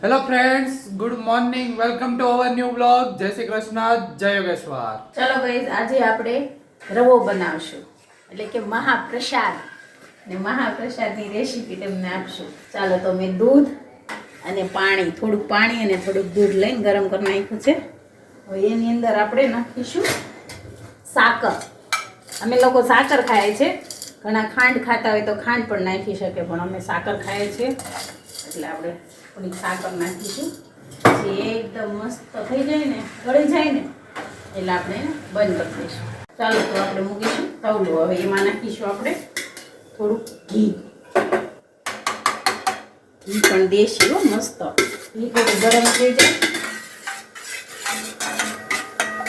Hello friends, good morning. Welcome to our new blog. જય શ્રી કૃષ્ણ, જય યોગેશ્વર. ચલો ગાઈસ, આજે આપણે રવો બનાવશું, એટલે કે મહાપ્રસાદ. ને મહાપ્રસાદની રેસીપી તમને આપશું. ચાલો, તો મેં દૂધ અને પાણી, થોડુંક પાણી અને થોડુંક દૂધ લઈને ગરમ કરી નાખ્યું છે. હવે એની અંદર આપણે નાખીશું સાકર. અમે લોકો સાકર ખાઈએ છે, ઘણા ખાંડ ખાતા હોય તો ખાંડ પણ નાખી શકે, પણ અમે સાકર ખાઈએ છીએ એટલે આપણે થોડીક સાકર નાખીશું. પછી એકદમ મસ્ત થઈ જાય ને, ગળી જાય ને, એટલે આપણે એને બંધ કરી દઈશું. ચાલો, તો આપણે મૂકીશું તવલું. હવે એમાં નાખીશું આપણે થોડુંક ઘી. ઘી પણ દેશી હો, મસ્ત. ઘી થોડું ગરમ થઈ જાય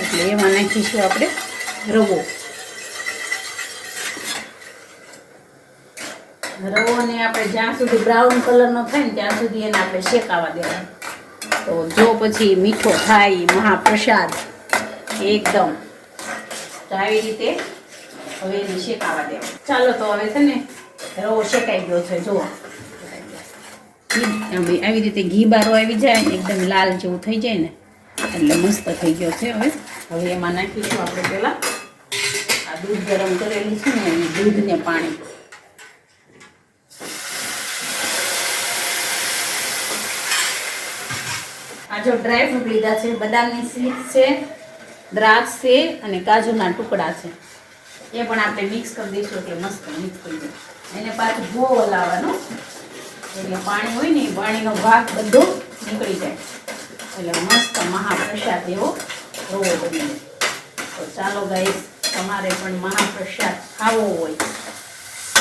એટલે એમાં નાખીશું આપણે રવો. રવોને આપણે જ્યાં સુધી બ્રાઉન કલરનો થાય ને ત્યાં સુધી એને આપણે શેકાવા દેવાનું. તો જો પછી મીઠો થાય મહાપ્રસાદ એકદમ, તો આવી રીતે હવે એને શેકાવા દેવાનું. ચાલો, તો હવે છે ને રવો શેકાઈ ગયો છે. જુઓ, આવી રીતે ઘી બારો આવી જાય, એકદમ લાલ જેવું થઈ જાય ને, એટલે મસ્ત થઈ ગયો છે. હવે એમાં નાખીશું આપણે પહેલાં આ દૂધ ગરમ કરેલું છે ને, એ દૂધ ને પાણી. આ જો ડ્રાયફ્રૂટ લીધા છે, બદામની સીડ્સ છે, દ્રાક્ષ છે અને કાજુના ટુકડા છે. એ પણ આપણે મિક્સ કરી દઈશું એટલે મસ્ત મિક્સ થઈ જાય. એને પાછું બહુ હલાવવાનું, એટલે પાણી હોય ને, પાણીનો ભાગ બધો નીકળી જાય, એટલે મસ્ત મહાપ્રસાદ એવો રવો બની જાય. તો ચાલો ગાઈસ, તમારે પણ મહાપ્રસાદ ખાવો હોય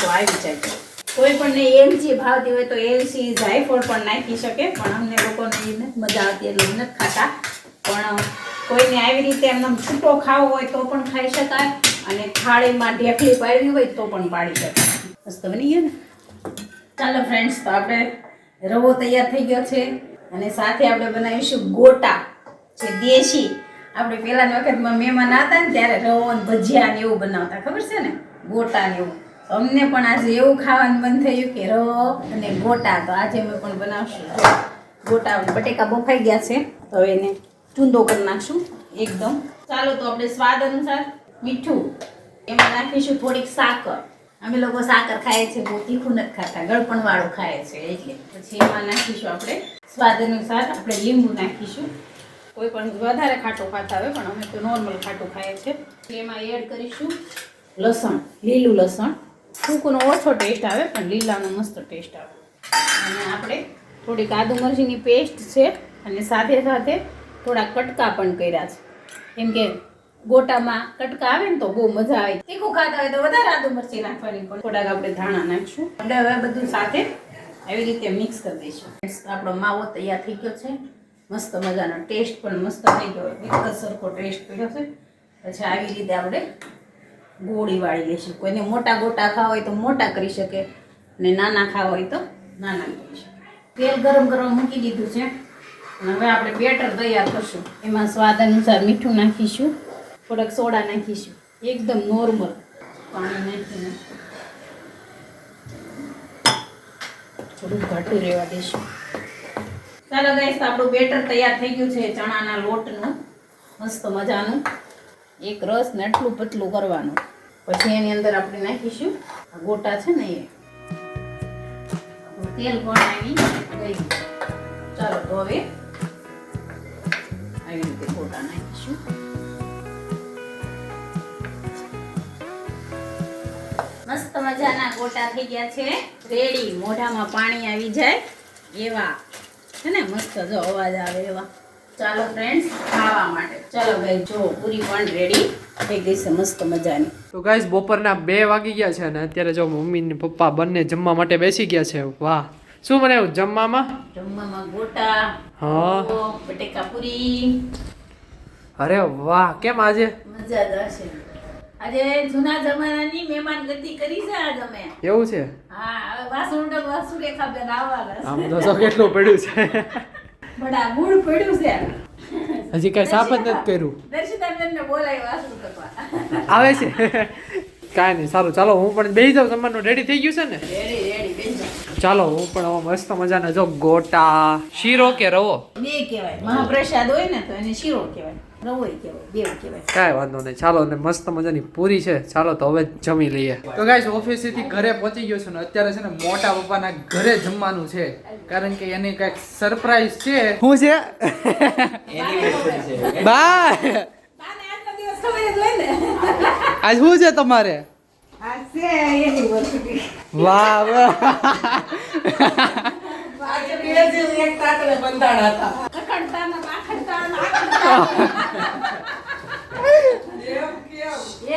તો આવી જાય. કોઈ પણ એલચી ભાવતી હોય તો એલચી જાયફળ પણ નાખી શકે, પણ અમને લોકોને એ નથી મજા આવતી એટલે નથી ખાતા. પણ કોઈને આવી રીતે એમને છૂટો ખાવો હોય તો પણ ખાઈ શકાય, અને થાળીમાં ઢેકલી પાડવી હોય તો પણ પાડી શકાય. મસ્ત બની ગયો ને. ચાલો ફ્રેન્ડ્સ, તો આપણે રવો તૈયાર થઈ ગયો છે, અને સાથે આપણે બનાવીશું ગોટા, જે દેશી. આપણે પહેલાની વખતમાં મહેમાન હતા ને ત્યારે રવો અને ભજીયા ને એવું બનાવતા, ખબર છે ને, ગોટા ને એવું. અમને પણ આજે એવું ખાવાનું મન થયું કે રવો અને ગોટા, તો આજે અમે પણ બનાવશું. ગોટા બટેકા બફાઈ ગયા છે, તો એને ચૂંદો કરી નાખશું એકદમ. ચાલો, તો આપણે સ્વાદ અનુસાર મીઠું, એમાં નાખીશું થોડીક સાકર. અમે લોકો સાકર ખાઈએ છીએ, બહુ તીખું નથી ખાતા, ગળપણ વાળું ખાઈએ છીએ એટલે. પછી એમાં નાખીશું આપણે સ્વાદ અનુસાર આપણે લીંબુ નાખીશું. કોઈ પણ વધારે ખાટું ખાતા હોય, પણ અમે તો નોર્મલ ખાટું ખાઈએ છીએ. એમાં એડ કરીશું લસણ, લીલું લસણ. સૂકુંનો ઓછો ટેસ્ટ આવે, પણ લીલાનો મસ્ત ટેસ્ટ આવે. અને આપણે થોડીક આદુ મરચીની પેસ્ટ છે, અને સાથે સાથે થોડા કટકા પણ કર્યા છે. કેમ કે ગોટામાં કટકા આવે ને તો બહુ મજા આવે. તીખું ખાતા હોય તો વધારે આદુ મરચી નાખવાની, પણ થોડાક આપણે ધાણા નાખીશું. આપણે હવે બધું સાથે આવી રીતે મિક્સ કરી દઈશું. આપણો માવો તૈયાર થઈ ગયો છે, મસ્ત મજાનો. ટેસ્ટ પણ મસ્ત થઈ ગયો, એક જ સરખો ટેસ્ટ પડ્યો છે. પછી આવી રીતે આપણે ગોળી વાળી લઈશું. કોઈને મોટા ગોટા ખાવા હોય તો મોટા કરી શકે, અને નાના ખાવા હોય તો નાના કરી શકે. તેલ ગરમ કરવા મૂકી દીધું છે, અને હવે આપણે બેટર તૈયાર કરશું. એમાં સ્વાદ અનુસાર મીઠું નાખીશું, થોડાક સોડા નાખીશું, એકદમ નોર્મલ પાણી નાખીને થોડું ઘાટું રહેવા દઈશું. ચાલો ગાઈસ, આપણું બેટર તૈયાર થઈ ગયું છે, ચણાના લોટનું મસ્ત મજાનું. એક રસ ને આટલું પતલું કરવાનું. પછી એની અંદર આપણે નાખીશું આ ગોટા છે ને, એ તેલ પણ આવી ગયું. ચાલો, તો હવે આવી રીતે ગોટા નાખીશું. મસ્ત મજાના ગોટા થઈ ગયા છે રેડી. મોઢામાં પાણી આવી જાય એવા છે ને, મસ્ત જો અવાજ આવે એવા. ચાલો ફ્રેન્ડ્સ, ખાવા માટે. ચાલો ભાઈ, જો પૂરી પણ રેડી થઈ ગઈ છે મસ્ત મજાની. તો ગાઈસ, બપોરના 2 વાગી ગયા છે, અને અત્યારે જો મમ્મી ને પપ્પા બંને જમવા માટે બેસી ગયા છે. વાહ, શું બનાવ્યું જમવામાં? જમવામાં ગોટા, હા, બટેકા પૂરી. અરે વાહ, કેમ આજે મજા હશે. આજે જૂના જમાનાની મહેમાન ગતિ કરી છે આજ અમે. એવું છે? હા, હવે વાસુ રેખા બેન આવવાના. આમ તો કેટલું પડ્યું છે. બડા ગુડ પડ્યું છે. હજી કઈ સાફ જ નથી કર્યું. દર્શિતા બેનને બોલાવી વાસુ કરવા આવે છે. કાંઈ નહીં, સારું ચાલો હું પણ બેસી જાઉં. જમવાનું રેડી થઈ ગયું છે ને? રેડી બેન ચાલો હું પણ હવે મસ્ત મજાના જો ગોટા, શીરો કે રવો બે કહેવાય, મહાપ્રસાદ હોય ને તો એને શીરો કહેવાય, રવોય કહેવાય, બેવ કહેવાય. કાંઈ વાંધો નહીં. ચાલો ને મસ્ત મજાની પૂરી છે. ચાલો તો હવે જમી લઈએ. તો ગાઈસ ઓફિસેથી ઘરે પહોંચી ગયો છું ને અત્યારે છે ને મોટા પપ્પાના ઘરે જમવાનું છે, કારણ કે એની કઈક સરપ્રાઈઝ છે. શું છે? બા બાને આજનો દિવસ ખબર જ હોય ને. આજ શું છે તમારે? આ છે એનિવર્સરી. વાહ વાહ. આજે બે જે એક તાતને બંધાણા હતા. કકડતા ને પાખડતા ને આખડતા.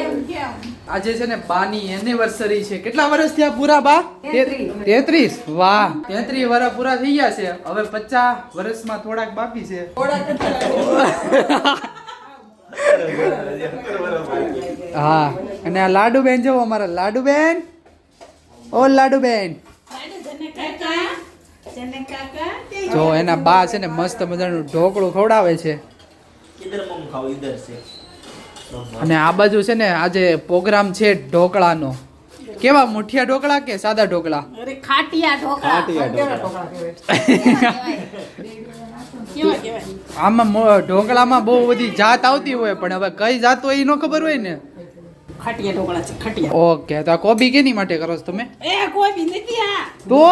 એમ કેમ? આજે છે ને બાની એનિવર્સરી છે. કેટલા વર્ષ થયા પૂરા બા? 33. વાહ, 33 વર્ષ પૂરા થઈ ગયા છે. હવે 50 વર્ષમાં થોડાક બાકી છે. હા, અને આ લાડુબેન જો અમારા લાડુબેન. ઓ લાડુબેન જો એના બા છે ને મસ્ત મજાનું ઢોકળું ખવડાવે છે. અને આ બાજુ છે ને આજે પ્રોગ્રામ છે ઢોકળાનો. કેવા મુઠિયા ઢોકળા કે સાદા ઢોકળા? અરે ખાટિયા ઢોકળા. કેવા કેવાય? આમાં ઢોકળામાં બહુ બધી જાત આવતી હોય, પણ હવે કઈ જાત હોય એ ન ખબર હોય ને. ખાટિયા ઢોકળા છે, ખાટિયા. ઓકે, તો આ કોબી કેની માટે કરો છો તમે? એ કોઈ બી નથી આ. તો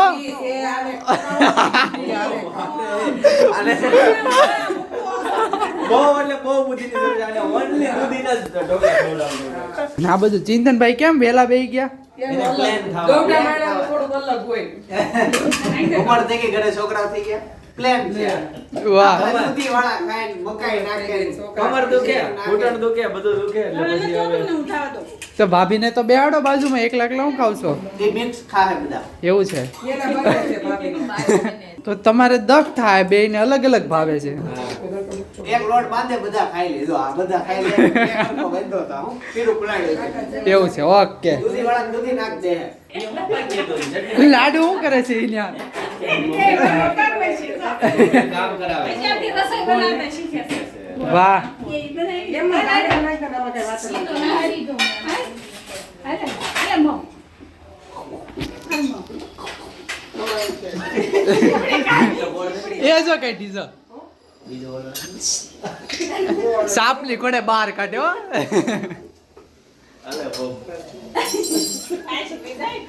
ના બધું ચિંતનભાઈ કેમ વેલા બેહી ગયા? વાહ, તો ભાભીને તો બેહાડો બાજુમાં, એકલા એકલા હું ખાવ છો? એવું છે તો તમારે દખ થાય, બે ને અલગ અલગ ભાવે છે. એક લોટ બાંધે બધા ખાઈ લીધો, આ બધા ખાઈ લે, એક હરખો બાંધ્યો તો હું પીરું પલાળી દીધું. એવું છે. ઓકે, દૂધી વાળા દૂધી નાખ દે. લાડુ શું કરે છે અહીંયા? કામ કરાવે. વાહ, એ જો કઈ ડીઝલ સાપલી કોડે બહાર કાઢ્યો.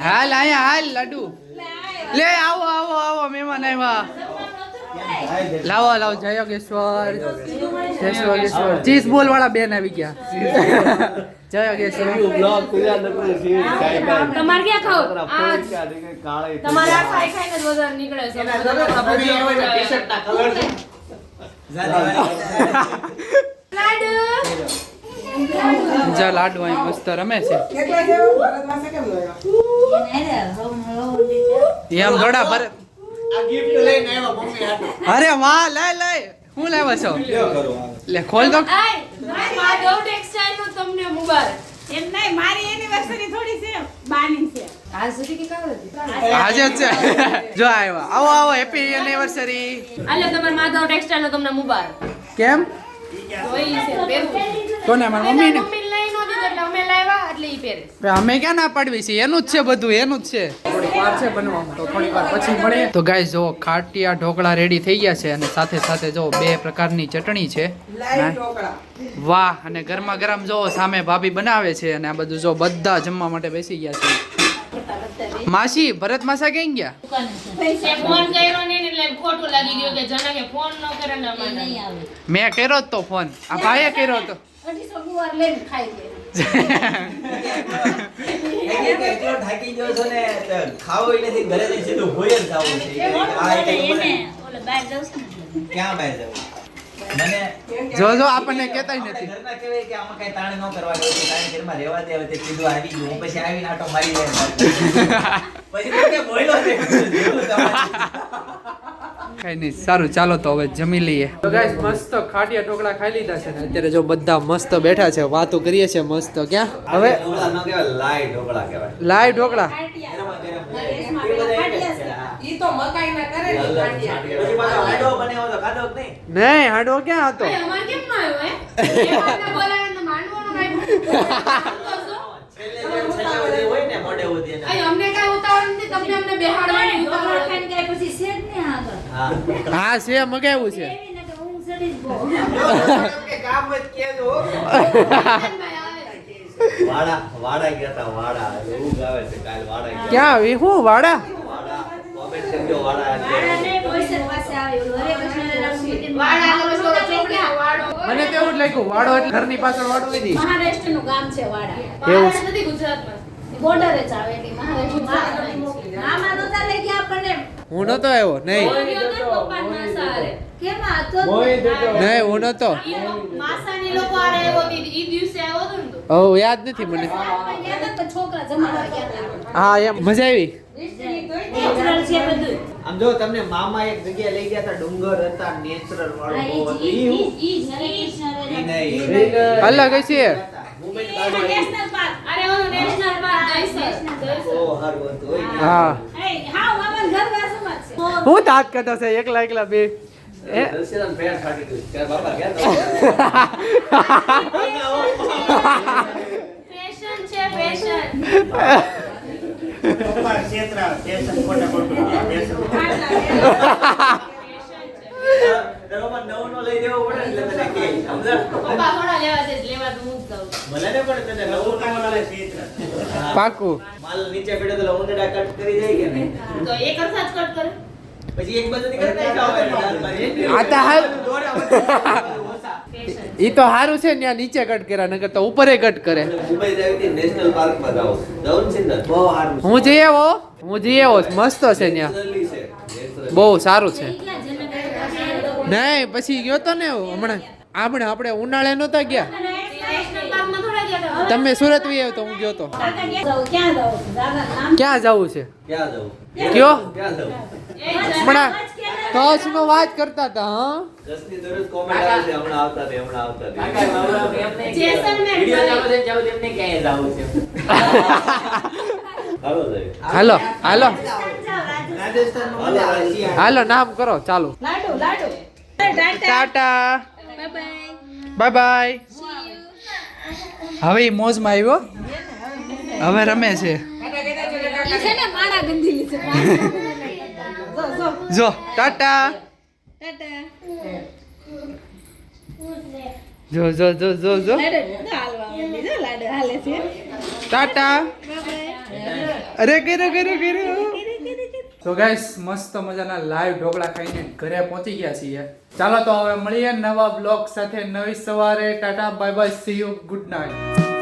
હાલ આયા હાલ લાડુ લે, આવો આવો આવો, મહેમાન આવ્યા. લાવો લાવો, જય યોગેશ્વર. જય યોગેશ્વર. ચીઝ બોલ વાળા બેન આવી ગયા. જય યોગેશ્વર. તમારે ક્યાં ખાવ? તમારે આ ખાઈ ખાઈને જ વધારે નીકળે છે. ટી-શર્ટ ના કલર છે. લાડુ જા લાડુ અહીં મસ્ત રમે છે. એમ થોડા ભરે. આ ગિફ્ટ લઈને આવ્યા મમ્મી હાટુ. અરે વાહ, લઈ લઈ. હું લેવા છો? લે ખોલ દો. આય માધવ ટેક્સટાઇલ નો તમને મુબારક. એમ નહીં, મારી એનિવર્સરી થોડી છે, બાની છે. આજ સુધી કે કાવ હતી? આજે જ છે. જો આવ્યા. આવો આવો, હેપી એનિવર્સરી. આલે તમાર માધવ ટેક્સટાઇલ નો તમને મુબારક. કેમ? જોઈ છે પહેરવું. કોને? મારા મમ્મીને. મમ્મી લઈ નો દીધો એટલે અમે લાવ્યા એટલે ઈ પહેરે. અમે ક્યાં ના પાડવી છે? એનું જ છે બધું, એનું જ છે. થોડીક વાર છે બનવામાં, તો થોડીક વાર પછી મળીએ. તો ગાઈસ જો ખાટિયા ઢોકળા રેડી થઈ ગયા છે, અને સાથે સાથે જો બે પ્રકારની ચટણી છે. વાહ, અને ગરમા ગરમ જો સામે ભાભી બનાવે છે, અને આ બધું જો બધા જમવા માટે બેસી ગયા છે. માસી, ભરત માસા ક્યાં ગયા? તે ફોન કર્યો ને એટલે ખોટું લાગી ગયું કે જનકે ફોન ન કરે ને અમારે. મેં કર્યો જ તો ફોન, આ ભાઈએ કર્યો તો. 250 ગુવાર લઈને ખાઈ લે. એટલો ઢાકી ગયો છો ને, ખાવું નથી, ઘરે જઈને સીધું હોય જ જાવું છે. ક્યાં બહાર જવું? મને જો જો આપણને કહેતાય નથી. ઘરના કહેવાય કે આમાં કઈ તાણ ન કરવા દે, તાણ ઘરમાં રહેવા દે. હવે તે કીધું આવી ગયું, હું પછી આવીને આટો મારી જાય. પછી તો કે બોલ્યો છે જેવું તમારે. કઈ નહીં, સારું ચાલો તો હવે જમી લઈએ. તો ગાઈસ મસ્ત ખાટિયા ઢોકળા ખાઈ લીધા છે, ને અત્યારે જો બધા મસ્ત બેઠા છે, વાતો કરીએ છે મસ્ત. ક્યાં હવે ઢોકળા ન કહેવાય, લાઈ ઢોકળા કહેવાય. લાઈવ ઢોકળા. ઈ તો મકાઈના કરે ને ખાટિયા. પછી પાછો હાંડવો બનાવ્યો તો ખાધો જ નહીં. નહીં, હાંડવો ક્યાં હતો? અરે અમાર કેમ ન આવ્યો હે? એ વાતને બોલાવે તો માંડવાનો કાઈ. છેલ્લે નથી તમને અમને બેહાડવાની ઢોકળા ખાઈને ગયા પછી શેક ને આગળ. હા હા છે મગાવ્યું છે એવી ને કે ઊંઘ ચડી જ બહુ. કે કામ જ કેજો વાડા ગયા તા વાડા એવું ગાવે છે કાલ વાડા ગયા ક્યાં એ હું વાડા વાડા કોમેન્ટ કરજો વાડા વાળા નહીં, બોયસર પાસે આવે ઓલું હરે કૃષ્ણરામ મીટિંગ. વાડા એટલે પછી ઓલો ચોકડીનો વાડો. મને તો એવું જ લાગ્યું વાડો એટલે ઘરની પાછળ વાડો હતી મહારાષ્ટ્રનું ગામ છે વાડા. મહારાષ્ટ્ર નથી ગુજરાતમાં. બોર્ડરે જ આવે એટલે મહારાષ્ટ્ર. મામા તો તારે ગયા આપણને હું નતો આવ્યો નહીં પપ્પાના સારે. કેમ આ તો નહીં હું નતો માસાની લોકો આરે આવ્યો હતી, ઈ દિવસે આવ્યો હતો ને તું. ઓ યાદ નથી મને ગયા હતા તો છોકરા જમાડવા ગયા હતા. હા એમ મજા આવી નેચરલ છે બધું. આમ જો તમને મામા એક જગ્યાએ લઈ ગયા હતા ડુંગર હતા નેચરલ વાળો હા, બહુ હતું. ઈ જ હરે ઈ કૃષ્ણરામ. નહીં. અલગ છે મુંબઈ નેશનલ પાર્ક. અરે ઓલું નેશનલ પાર્ક દહીસર. ઓ હારું હતું હોય ને. હા હા મામા ઘર બાજુમાં જ છે. હું તાત કરતો છે એકલા એકલા બે એ દશેરાનું પેટ ફાટી ગયું. ત્યારે બાપા ગયા ફેશન છે ફેશન. દરોમાં નવો લઈ દેવો પડે એટલે તને કે સમજા પપ્પા થોડા લેવા છે, લેવા તો હું જ જાઉં. મને ને પણ તને નવો લે પાકું માલ નીચે પડ્યો તો ઉંદરડા કટ કરી જાય કે નહીં તો એક જ સાથ કટ કરે. પછી એક બાજુથી કટ નહીં ખાવ એટલે આ તો હાલ ઓછા ફેશન. ઈ તો સારું છે ત્યાં નીચે કટ કર્યા નકર તો ઉપરે કટ કરે મુંબઈ જાવી હતી નેશનલ પાર્કમાં જાવ જાવ છે ને બહુ સારું હું જઈ આવ્યો મસ્ત છે ત્યાં નેચરલી છે નેચરલ બહુ સારું છે ક્યાં જનક નહીં પછી ગયો તો ને હમણાં આપણે ઉનાળે નહોતા ગયા નેશનલ પાર્કમાં થોડા ગયા હતા. તમે સુરત વી આવ્યો તો હું ગયો તો ક્યાં જાવ દાદા નામ ક્યાં જવું છે ક્યાં જાવ કયો ક્યાં જાવ એક જણ. હમણાં કચ્છ નો વાત કરતા હતા હા જસની દરરોજ કોમેન્ટ આવે છે હમણાં આવતા તે જેસલમેર હાલો જાય હાલો હાલો રાજસ્થાનમાં હાલો નામ કરો ચાલુ લાડુ લાડુ tata bye bye bye bye હવે ઈ મોજમાં આવ્યો હવે રમે છે ઈ છે ને માળા ગંધીલી છે જો ટાટા ટાટા જો જો જો જો જો લાડુ હાલવા માંડી જો લાડુ હાલે છે ટાટા બાય અરે કર્યો તો ગાઈસ મસ્ત મજાના લાઈવ ઢોકળા ખાઈને ઘરે પહોંચી ગયા છીએ ચાલો તો હવે મળીએ નવા બ્લોગ સાથે નવી સવારે Tata bye bye see you good night